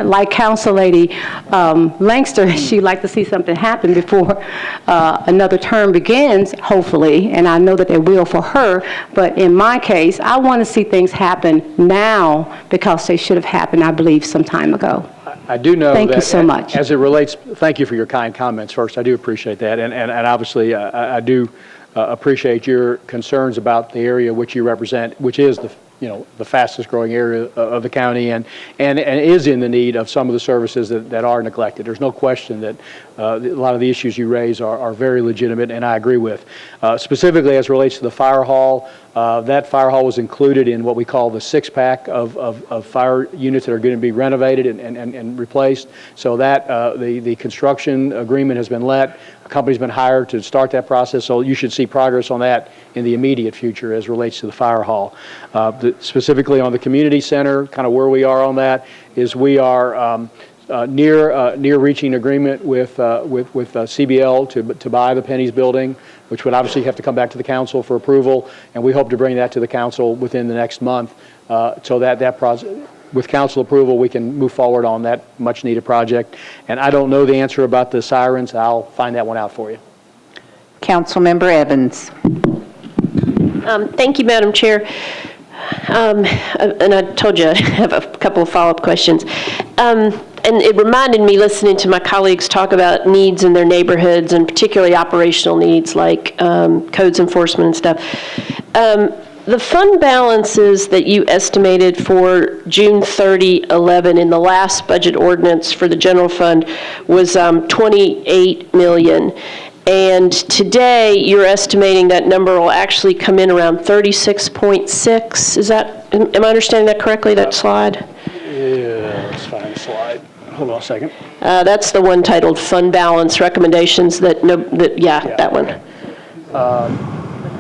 like Council Lady Langster, she'd like to see something happen before another term begins, hopefully, and I know that it will for her. But in my case, I want to see things happen now because they should have happened, I believe, some time ago. I do know that. Thank you so much. As it relates, thank you for your kind comments first. I do appreciate that. And obviously, I do appreciate your concerns about the area which you represent, which is the fastest growing area of the county and is in the need of some of the services that are neglected. There's no question that a lot of the issues you raise are very legitimate, and I agree with. Specifically as it relates to the fire hall, that fire hall was included in what we call the 6-pack of fire units that are going to be renovated and replaced. So that the construction agreement has been let. A company's been hired to start that process, so you should see progress on that in the immediate future as relates to the fire hall. Specifically on the community center, kind of where we are on that is we are near reaching agreement with CBL to buy the Penny's building, which would obviously have to come back to the council for approval, and we hope to bring that to the council within the next month, so that process, with council approval, we can move forward on that much-needed project. And I don't know the answer about the sirens. I'll find that one out for you. Councilmember Evans. Thank you, Madam Chair. And I told you I have a couple of follow-up questions. And it reminded me, listening to my colleagues talk about needs in their neighborhoods, and particularly operational needs like codes enforcement and stuff. The fund balances that you estimated for June 30, 11 in the last budget ordinance for the general fund was $28 million. And today, you're estimating that number will actually come in around 36.6. Is that, am I understanding that correctly, that slide? Yeah, let's find the slide. Hold on a second. That's the one titled Fund Balance Recommendations that that one.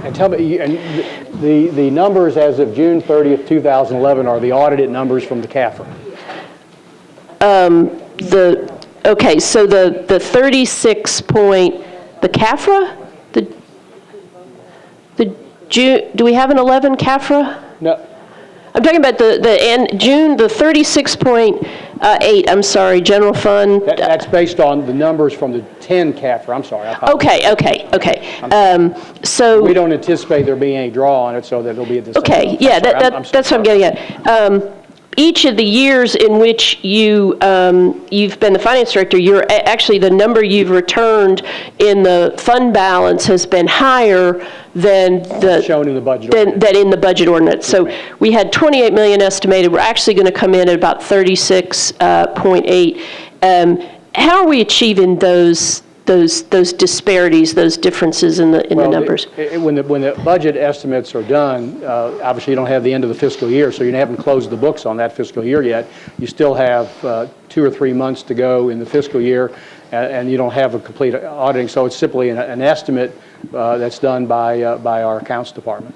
And tell me, and the numbers as of June 30th, 2011 are the audited numbers from the CAFR. Okay, so the 36 point, the CAFRA? Do we have an 11 CAFRA? No. I'm talking about June, the 36.8, I'm sorry, general fund. That's based on the numbers from the 10 CAFR, I'm sorry. Okay. So. We don't anticipate there being any draw on it, so that it'll be at the same. Okay, yeah, that's what I'm getting at. Each of the years in which you've been the finance director, actually the number you've returned in the fund balance has been higher than shown in the budget ordinance. Than in the budget ordinance. So we had 28 million estimated. We're actually going to come in at about 36.8. How are we achieving those disparities, those differences in the numbers? When the budget estimates are done, obviously you don't have the end of the fiscal year, so you haven't closed the books on that fiscal year yet. You still have 2 or 3 months to go in the fiscal year, and you don't have a complete auditing. So it's simply an estimate that's done by our accounts department.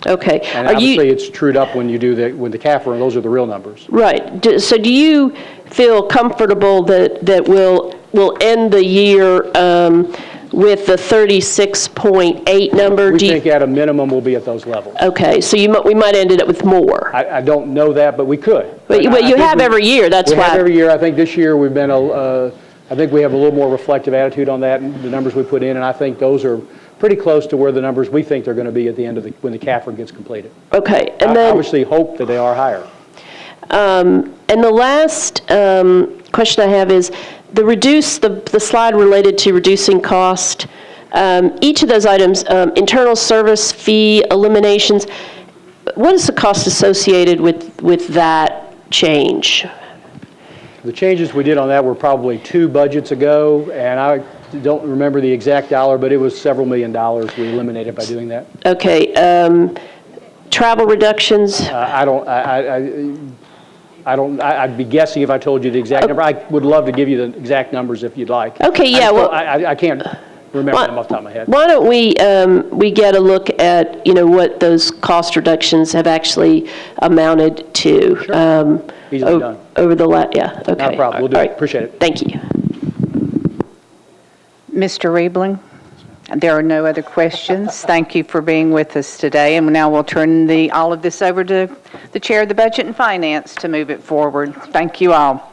Okay. And obviously it's trued up when you do with the CAFR, and those are the real numbers. Right. So do you feel comfortable that we'll end the year with the 36.8 number? We think at a minimum we'll be at those levels. Okay, so we might end it with more. I don't know that, but we could. But you have every year, that's why. We have every year. I think this year we've been, I think we have a little more reflective attitude on that, and the numbers we put in, and I think those are pretty close to where the numbers we think they're going to be at the end of when the CAFR gets completed. Okay, and then. I obviously hope that they are higher. And the last question I have is the slide related to reducing cost. Each of those items, internal service fee eliminations, what is the cost associated with that change? The changes we did on that were probably 2 budgets ago, and I don't remember the exact dollar, but it was several $1 million we eliminated by doing that. Okay, travel reductions? I'd be guessing if I told you the exact number. I would love to give you the exact numbers if you'd like. Okay, yeah. I can't remember them off the top of my head. Why don't we get a look at what those cost reductions have actually amounted to? Sure. Easily done. Over the okay. Not a problem. We'll do it. Appreciate it. Thank you. Mr. Riebeling? There are no other questions. Thank you for being with us today. And now we'll turn all of this over to the Chair of the Budget and Finance to move it forward. Thank you all.